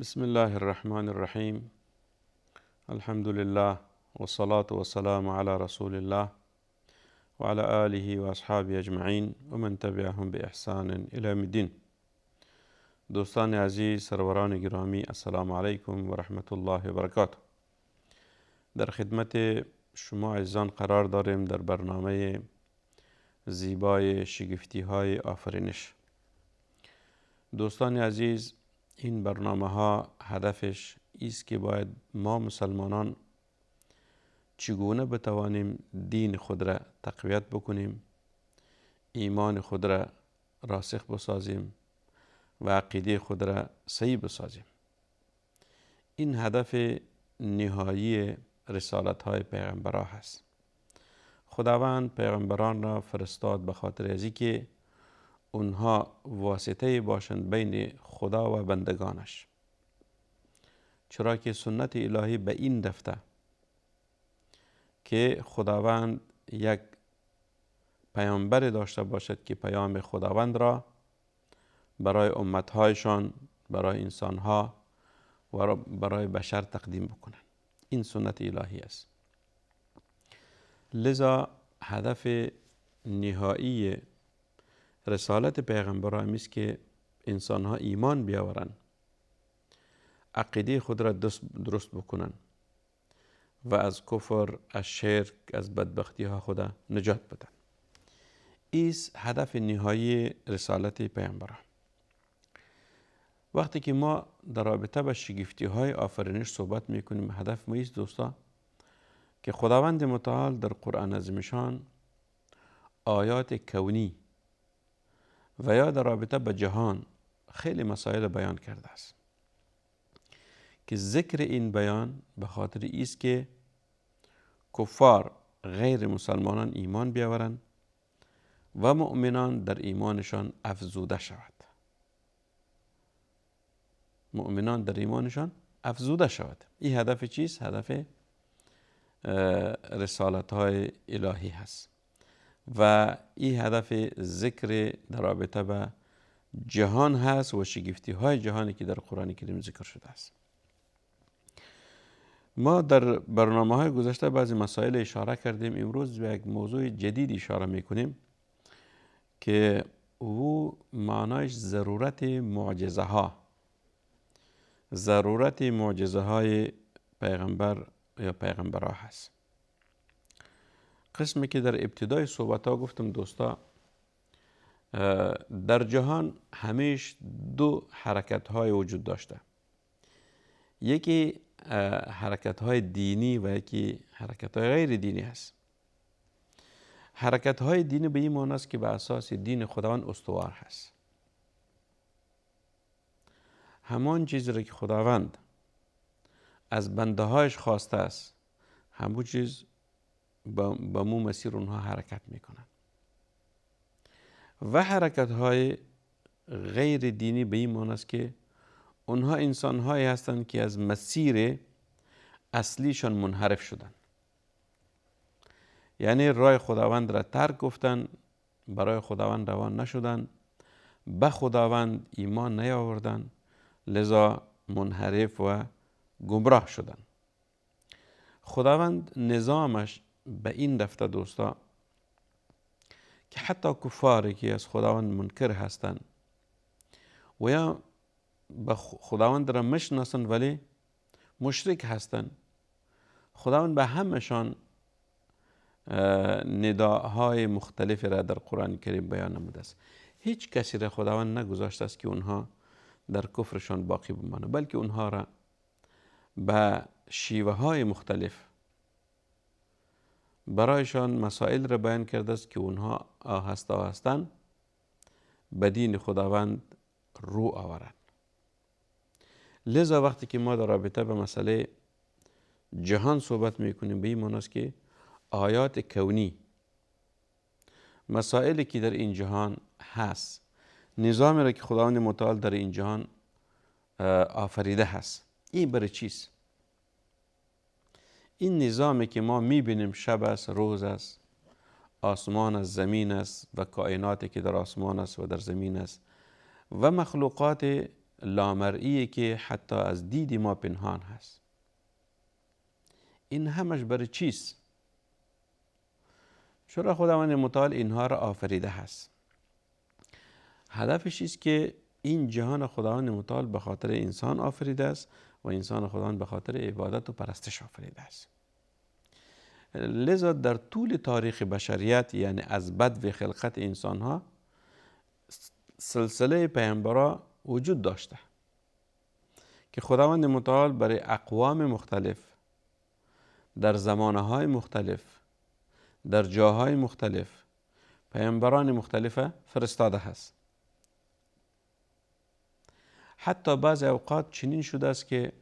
بسم الله الرحمن الرحیم. الحمد لله والصلاة والسلام على رسول الله وعلى آله وأصحابه أجمعین و من تبعهم بإحسان إلى يوم الدین. دوستان عزیز، سروران گرامی، السلام علیکم و رحمت الله و برکاته. در خدمت شما عزیزان قرار داریم در برنامه زیبای شگفتی های آفرینش. دوستان عزیز، این برنامه ها هدفش است که باید ما مسلمانان چگونه بتوانیم دین خود را تقویت بکنیم، ایمان خود را راسخ بسازیم و عقیده خود را صحیح بسازیم. این هدف نهایی رسالت های پیغمبران هست. خداوند پیغمبران را فرستاد به خاطر ازی که اونها واسطه باشند بین خدا و بندگانش، چرا که سنت الهی به این رفته که خداوند یک پیامبر داشته باشد که پیام خداوند را برای امتهایشان، برای انسانها و برای بشر تقدیم بکنند. این سنت الهی است. لذا هدف نهایی رسالت پیغمبران است که انسانها ایمان بیاورند، عقیده خود را درست بکنند و از کفر، از شرک، از بدبختی ها خود نجات بدن. ایست هدف نهایی رسالت پیغمبران. وقتی که ما در رابطه با شگفتی های آفرینش صحبت میکنیم، هدف ما ایست دوستا که خداوند متعال در قرآن عظیمشان آیات کونی و یا در رابطه با جهان خیلی مسائل بیان کرده است که ذکر این بیان به خاطر ایست که کفار غیر مسلمانان ایمان بیاورند و مؤمنان در ایمانشان افزوده شود. مؤمنان در ایمانشان افزوده شود. این هدف چیست؟ هدف رسالت های الهی هست و این هدف ذکر در رابطه به جهان هست و شگفتی های جهانی که در قرآن کریم ذکر شده است. ما در برنامه های گذشته بعضی مسائل اشاره کردیم. امروز به یک موضوع جدید اشاره میکنیم که او معنایش ضرورت معجزه ها، ضرورت معجزه های پیغمبر یا پیغمبرها هست. قسمی که در ابتدای صحبت ها گفتم دوستا، در جهان همیش دو حرکت های وجود داشته. یکی حرکت های دینی و یکی حرکت های غیر دینی هست. حرکت های دینی به این معنی است که به اساس دین خداوند استوار هست. همان چیزی را که خداوند از بنده هایش خواسته است، همون چیز با مو مسیر اونها حرکت میکنن. و حرکت های غیر دینی به این معنی است که اونها انسان هایی هستند که از مسیر اصلیشان منحرف شدن، یعنی راه خداوند را ترک گفتن، برای خداوند روان نشدن، به خداوند ایمان نیاوردن، لذا منحرف و گمراه شدن. خداوند نظامش به این رفته دوستا که حتی کفاری که از خداوند منکر هستند و یا به خداوند را مشناسند ولی مشرک هستند، خداوند به همشان نداهای مختلف را در قرآن کریم بیان نموده است. هیچ کسی را خداوند نگذاشته است که اونها در کفرشان باقی بمانند، بلکه اونها را به شیوه های مختلف برایشان مسائل را بیان کرده است که اونها آهسته آهسته به دین خداوند رو آورند. لذا وقتی که ما در رابطه به مسئله جهان صحبت میکنیم، به این معنی است که آیات کونی، مسائلی که در این جهان هست، نظامی را که خداوند متعال در این جهان آفریده هست، این برای چیست؟ این نظامی که ما میبینیم، شب است، روز است، آسمان است، زمین است و کائناتی که در آسمان است و در زمین است و مخلوقات لامرئی که حتی از دید ما پنهان هست. این همش برای چیست؟ چرا خداوند متعال اینها را آفریده هست؟ هدفش است که این جهان خداوند متعال به خاطر انسان آفریده است و انسان خداوند به خاطر عبادت و پرستش آفریده است. لذا در طول تاریخ بشریت، یعنی از بدو خلقت انسان ها، سلسله پیامبران وجود داشته که خداوند متعال برای اقوام مختلف در زمانهای مختلف در جاهای مختلف پیامبران مختلف فرستاده است. حتی بعض اوقات چنین شده است که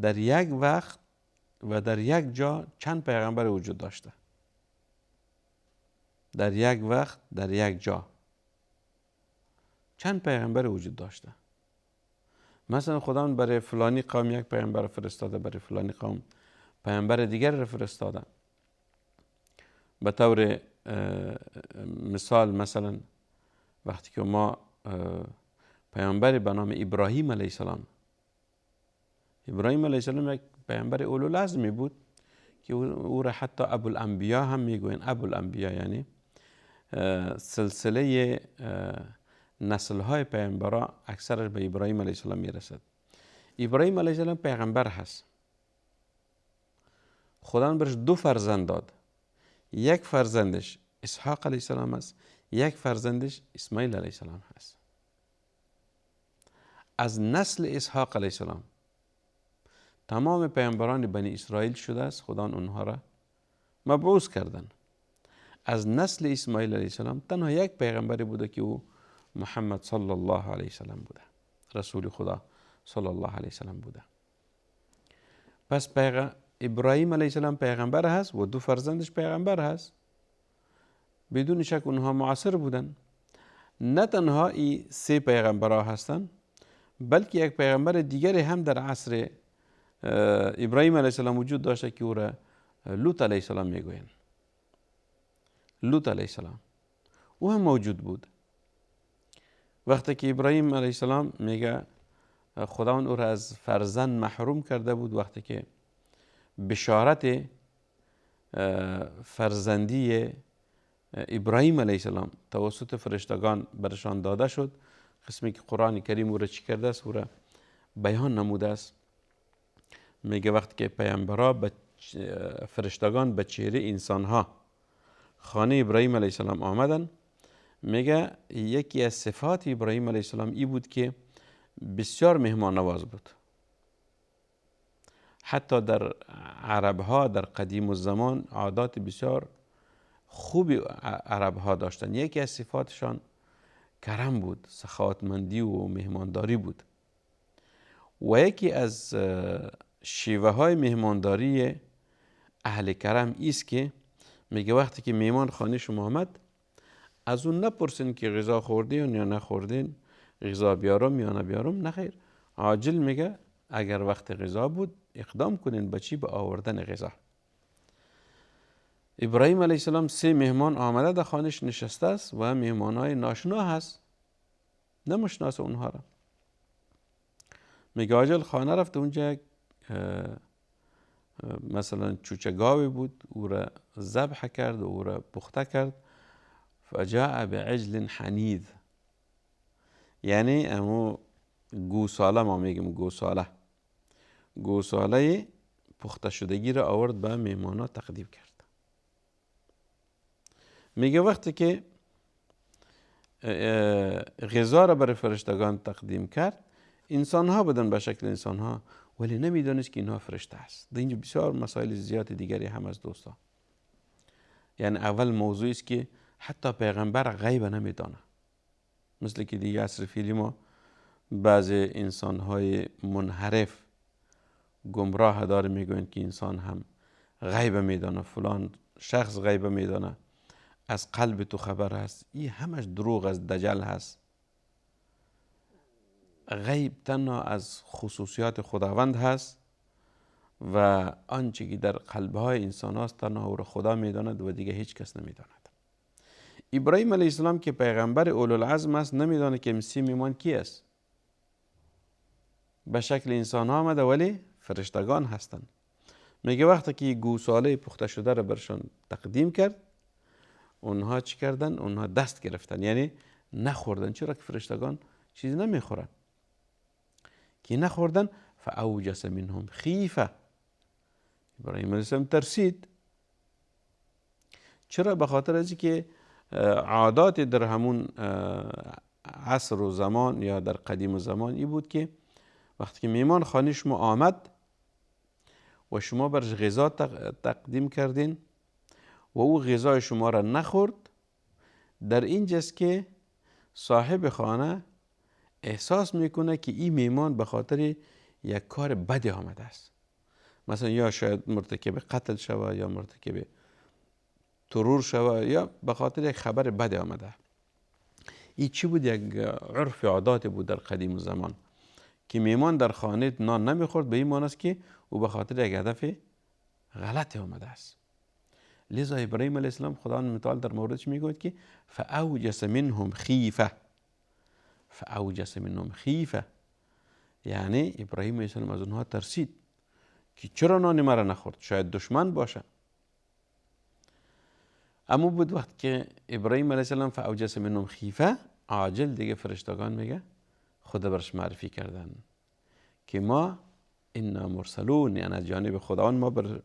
در یک وقت و در یک جا چند پیغمبر وجود داشته. در یک وقت در یک جا چند پیغمبر وجود داشته. مثلا خداوند برای فلانی قوم یک پیغمبر فرستاده، برای فلانی قوم پیغمبر دیگر را فرستاده. به طور مثال، مثلا وقتی که ما پیامبری به نام ابراهیم علیه السلام، ابراهیم علیه السلام یک پیامبر اولوالعزمی بود که او را حتی ابوالانبیا هم میگوین. ابوالانبیا یعنی سلسله نسل های پیامبران اکثرش به ابراهیم علیه السلام میرسد. ابراهیم علیه السلام پیغمبر هست. خداوند برش 2 فرزند داد. یک فرزندش اسحاق علیه السلام است، یک فرزندش اسماعیل علیه السلام هست. از نسل اسحاق علیه السلام تمام پیامبران بنی اسرائیل شده است. خداوند اونها را مبعوث کردن. از نسل اسماعیل علیه السلام تنها یک پیغمبری بوده که او محمد صلی الله علیه وسلم بوده، رسول خدا صلی الله علیه وسلم بوده. پس ابراهیم علیه السلام پیغمبر هست و 2 فرزندش پیغمبر هست. بدون شک اونها معاصر بودن. نه تنها این 3 پیغمبرها هستن، بلکه یک پیغمبر دیگری هم در عصر ابراهیم علیه السلام وجود داشته که او را لوط علیه السلام میگوین. لوط علیه السلام او هم موجود بود. وقتی که ابراهیم علیه السلام میگه خداوند او را از فرزند محروم کرده بود، وقتی که بشارت فرزندی ابراهیم علیه السلام توسط فرشتگان برشان داده شد، قسمی که قرآن کریم او را چی کرده است، او را بیان نموده است. میگه وقتی که پیامبران فرشتگان به چهره انسانها خانه ابراهیم علیه السلام آمدن، میگه یکی از صفات ابراهیم علیه السلام ای بود که بسیار مهمان نواز بود. حتی در عربها در قدیم الزمان عادات بسیار خوبی عربها داشتن. یکی از صفاتشان کرم بود، سخاوتمندی و مهمانداری بود. و یکی از شیوه های مهمانداری اهل کرم ایست که میگه وقتی که میمان خانه شما آمد، از اون نپرسین که غذا خوردین یا نخوردین، غذا بیارم یا نبیارم، نخیر. عاجل میگه اگر وقت غذا بود اقدام کنین به چی؟ به آوردن غذا. ابراهیم علیه السلام 3 مهمان آمده در خانهش نشسته است و مهمانهای ناشنا هست، نمیشناسه اونها را. میگه عاجل خانه رفت، اونجا مثلا چوچه گاوی بود، او را ذبح کرد و او را پخته کرد. فجاء بعجل حنیذ، یعنی امو گوساله، ما میگیم گوساله پخته شدگی را آورد به مهمانا تقدیم کرد. میگه وقتی که غذا را برای فرشتگان تقدیم کرد، انسان ها بودن به شکل انسان ها، ولی نمیدانست که اینها فرشته است. در اینجا بسیار مسائل زیاد دیگری هم از دوستا. یعنی اول موضوعی است که حتی پیغمبر غیب نمیدانه. مثل که دیگه عصر فیلی ما بعضی انسان های منحرف گمراه داره میگوین که انسان هم غیب میدانه، فلان شخص غیب میدانه، از قلب تو خبر هست. این همش دروغ از دجال هست. غیب تنها از خصوصیات خداوند هست و آنچه که در قلبهای انسان هست تنها او را خدا میداند و دیگه هیچ کس نمیداند. ابراهیم علیه السلام که پیغمبر اولوالعزم است نمیدانه که 30 میمان کی است. به شکل انسان ها آمده ولی فرشتگان هستند. میگه وقتی که گوساله پخته شده را برشان تقدیم کرد، اونها چی کردن؟ اونها دست گرفتن، یعنی نخوردن. چرا که فرشتگان چیزی نمیخورن که نخوردن. فاوجس منهم خیفه، ابراهیم علیه السلام ترسید. چرا؟ به خاطر از که عادات در همون عصر و زمان یا در قدیم و زمان ای بود که وقتی که میمان خانه شما آمد و شما برش غذا تقدیم کردین و او غذای شما را نخورد، در اینجاست که صاحب خانه احساس میکنه که این میمان به خاطر یک کار بد آمده است. مثلا یا شاید مرتکب قتل شوه یا مرتکب ترور شوه یا به خاطر یک خبر بد آمده. این چی بود؟ یک عرف عادات بود در قدیم زمان که میمان در خانه نان نمیخورد، به این معنی است که او به خاطر یک هدف غلط آمده است. لذا ابراهیم علیه السلام خداوند متعال در موردش میگوید که فاوجس منهم خیفه. فاوجس منهم خیفه یعنی ابراهیم علیه السلام از اونها ترسید که چرا نان مرا نخورد، شاید دشمن باشه. اما بود وقت که ابراهیم علیه السلام فاوجس منهم خیفه، عاجل دیگه فرشتگان میگه خدا برش معرفی کردن که ما انا مرسلون، یعنی از جانب خداوند ما بر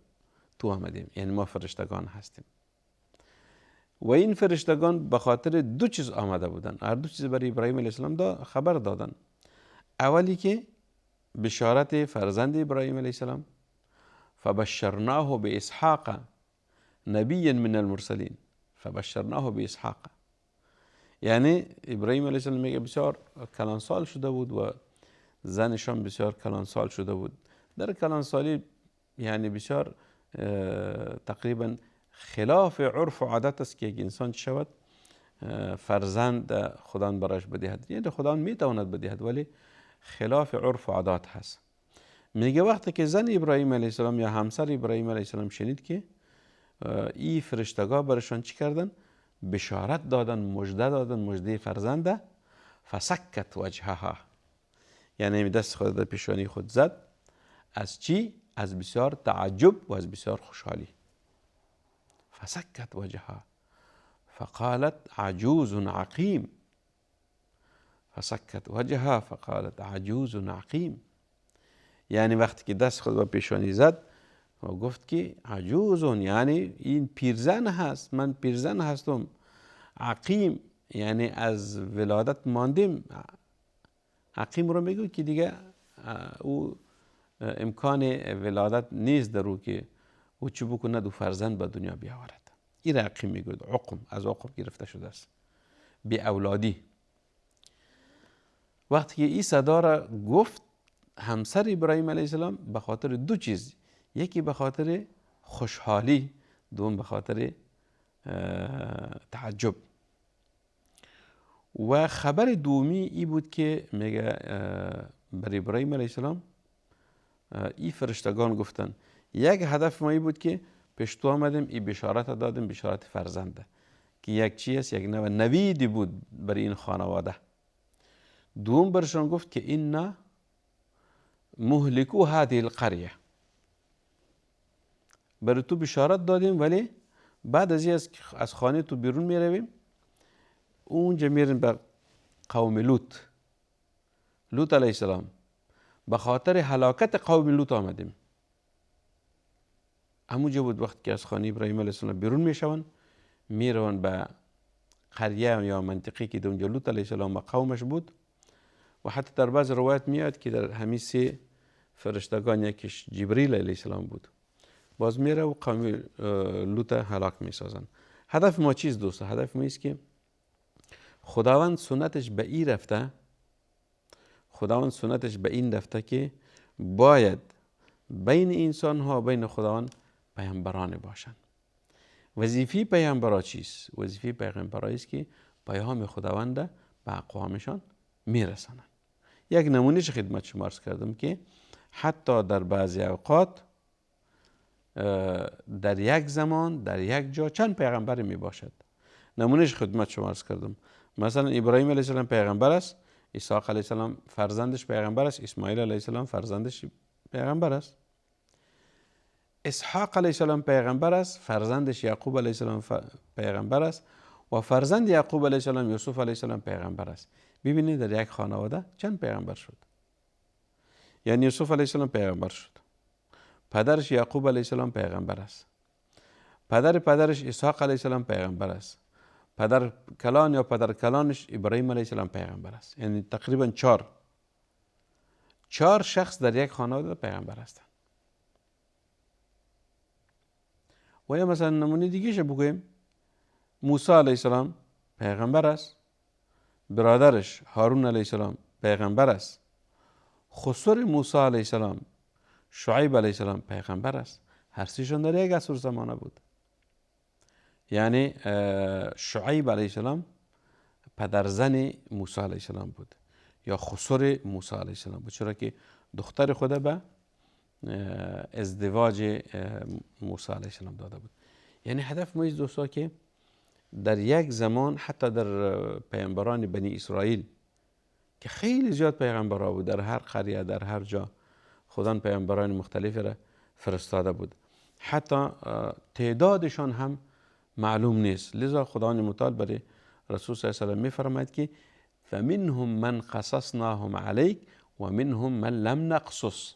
تو آمدیم، یعنی ما فرشتگان هستیم. و این فرشتگان به خاطر دو چیز آمده بودن. هر دو چیز برای ابراهیم علیه السلام خبر دادن. اولی که بشارت فرزند ابراهیم علیه السلام، فبشرناه باسحاق نبی من المرسلین. فبشرناه باسحاق یعنی ابراهیم علیه السلام میگه بسیار کلانسال شده بود و زنشان بسیار کلانسال شده بود. در کلانسالی یعنی بسیار تقریبا خلاف عرف و عادت است که یک انسان شود فرزند خداوند برایش بدهد. یعنی خداوند میتواند بدهد ولی خلاف عرف و عادات هست. میگه وقتی که زن ابراهیم علیه السلام یا همسر ابراهیم علیه السلام شنید که این فرشتگاه برشان چی کردن؟ بشارت دادن، مژده دادن، مژده فرزنده. فسکت وجهها یعنی دست خود در پیشانی خود زد. از چی؟ از بسیار تعجب و از بسیار خوشحالی. فسکت وجهها فقالت عجوز عقیم. فسکت وجهها فقالت عجوز عقیم یعنی وقتی که دست خود به پیشانی زد و گفت که عجوز، یعنی این پیرزن هست، من پیرزن هستم. عقیم یعنی از ولادت ماندیم. عقیم رو میگو که دیگه او امکان ولادت نیست در او که او چی بکنه دو فرزند به دنیا بیاورد. این عقیم میگوید. عقم از عقم گرفته شده است، بی اولادی. وقتی که این صدا را گفت همسر ابراهیم علیه السلام به خاطر دو چیز، یکی به خاطر خوشحالی، دوم به خاطر تعجب. و خبر دومی ای بود که میگه بر ابراهیم علیه السلام این فرشتگان گفتن یک هدف ما ای بود که پیش تو آمدیم این بشارت دادیم، بشارت فرزنده که یک چی است، یک نویدی بود برای این خانواده. دوم برشان گفت که این مهلکو هذه القریه، برای تو بشارت دادیم ولی بعد از خانه تو بیرون می رویم، اونجا میریم به قوم لوط علیه السلام. به خاطر هلاکت قوم لوط آمدیم. همونجا بود وقت که از خانه ابراهیم علیه السلام بیرون میشون، میرون به قریه یا منطقی که اونجا لوط علیه السلام و قومش بود. و حتی در بعض روایت میاد که در همین سه فرشتگان یکیش جبریل علیه السلام بود. باز میره و قوم لوط هلاک میسازن. هدف ما چیست دوستا؟ هدف ما است که خداوند سنتش به این رفته، خداوند سنتش به این رفته که باید بین انسان ها بین خداوند پیامبران باشند. وظیفه پیامبرا چیست؟ وظیفه پیامبرا است که پیام خداوند به اقوامشان میرسانند. یک نمونهش خدمت شما عرض کردم که حتی در بعضی اوقات در یک زمان در یک جا چند پیغمبر می باشد. نمونهش خدمت شما عرض کردم. مثلا ابراهیم علیه السلام پیغمبر است، اسحاق علیه السلام فرزندش پیغمبر است، اسماعیل علیه السلام فرزندش پیغمبر است. اسحاق علیه السلام پیغمبر است، فرزندش یعقوب علیه السلام پیغمبر است و فرزند یعقوب علیه السلام یوسف علیه السلام پیغمبر است. ببینید در یک خانواده چند پیغمبر شد. یعنی یوسف علیه السلام پیغمبر شد، پدرش یعقوب علیه السلام پیغمبر است، پدرش اسحاق علیه السلام پیغمبر است، پدر کلان یا پدر کلانش ابراهیم علیه السلام پیغمبر است. یعنی تقریبا چهار شخص در یک خانواده پیغمبر هستند. و یا مثلا نمونه دیگه شه بگویم، موسی علیه السلام پیغمبر است، برادرش هارون علیه السلام پیغمبر است، خسر موسی علیه السلام شعیب علیه السلام پیغمبر است. هر سیشون در یک عصر زمانه بود. یعنی شعیب علیه السلام پدرزن موسی علیه السلام بود یا خسر موسی علیه السلام بود، چرا که دختر خود به ازدواج موسی علیه السلام داده بود. یعنی هدف ما دوستا که در یک زمان حتی در پیامبران بنی اسرائیل که خیلی زیاد پیغمبرها بود، در هر قریه در هر جا خدا پیامبران مختلفی را فرستاده بود، حتی تعدادشان هم معلوم نیست. لذا خداوند متعال برای رسول صلی الله علیه و آله میفرماید که فمنهم من قصصناهم علیک و منهم من لم نقصص.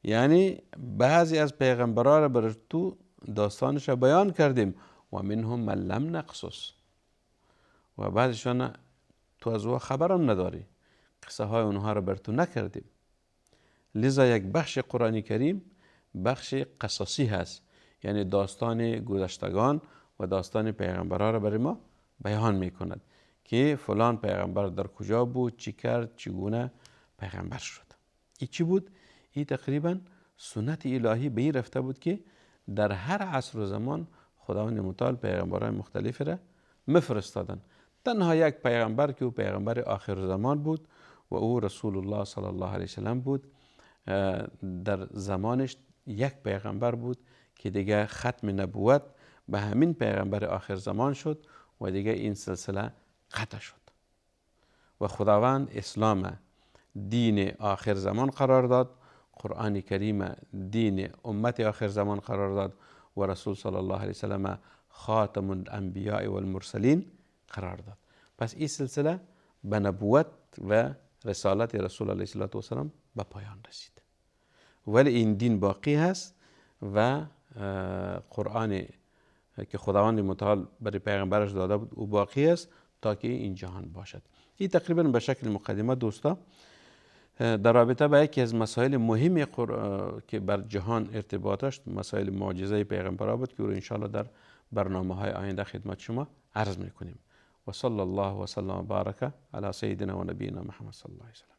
یعنی بعضی از پیغمبران را بر تو داستانش را بیان کردیم و منهم من لم نقصص، و بعضیشان تو از او خبرم نداری، قصه های اونها را بر تو نکردیم. لذا یک بخش قرآن کریم بخش قصصی هست، یعنی داستان گذشتگان و داستان پیغمبران را برای ما بیان میکند که فلان پیغمبر در کجا بود، چی کرد، چگونه پیغمبر شد. این چی بود؟ این تقریبا سنت الهی به این رفته بود که در هر عصر و زمان خداوند متعال پیغمبران مختلفی را مفرستادن. تنها یک پیغمبر که او پیغمبر آخر زمان بود و او رسول الله صلی الله علیه وسلم بود، در زمانش یک پیغمبر بود که دیگه ختم نبوت به همین پیغمبر آخر زمان شد و دیگه این سلسله قطع شد و خداوند اسلام دین آخر زمان قرار داد، قرآن کریم دین امت آخر زمان قرار داد و رسول صلی الله علیه وسلم خاتم الانبیاء والمرسلین قرار داد. پس این سلسله به نبوت و رسالت رسول علیه السلام به پایان رسید، ولی این دین باقی هست و قرآن که خداوند متعال برای پیغمبرش داده بود او باقی است تا که این جهان باشد. این تقریبا به شکل مقدمه دوستا در رابطه با یکی از مسائل مهمی که بر جهان ارتباط داشت، مسائل معجزه پیغمبرها بود که او انشاءالله در برنامه های آینده خدمت شما عرض میکنیم. و صلی الله و سلم و بارک علی سیدنا و نبینا محمد صلی الله علیه و سلم.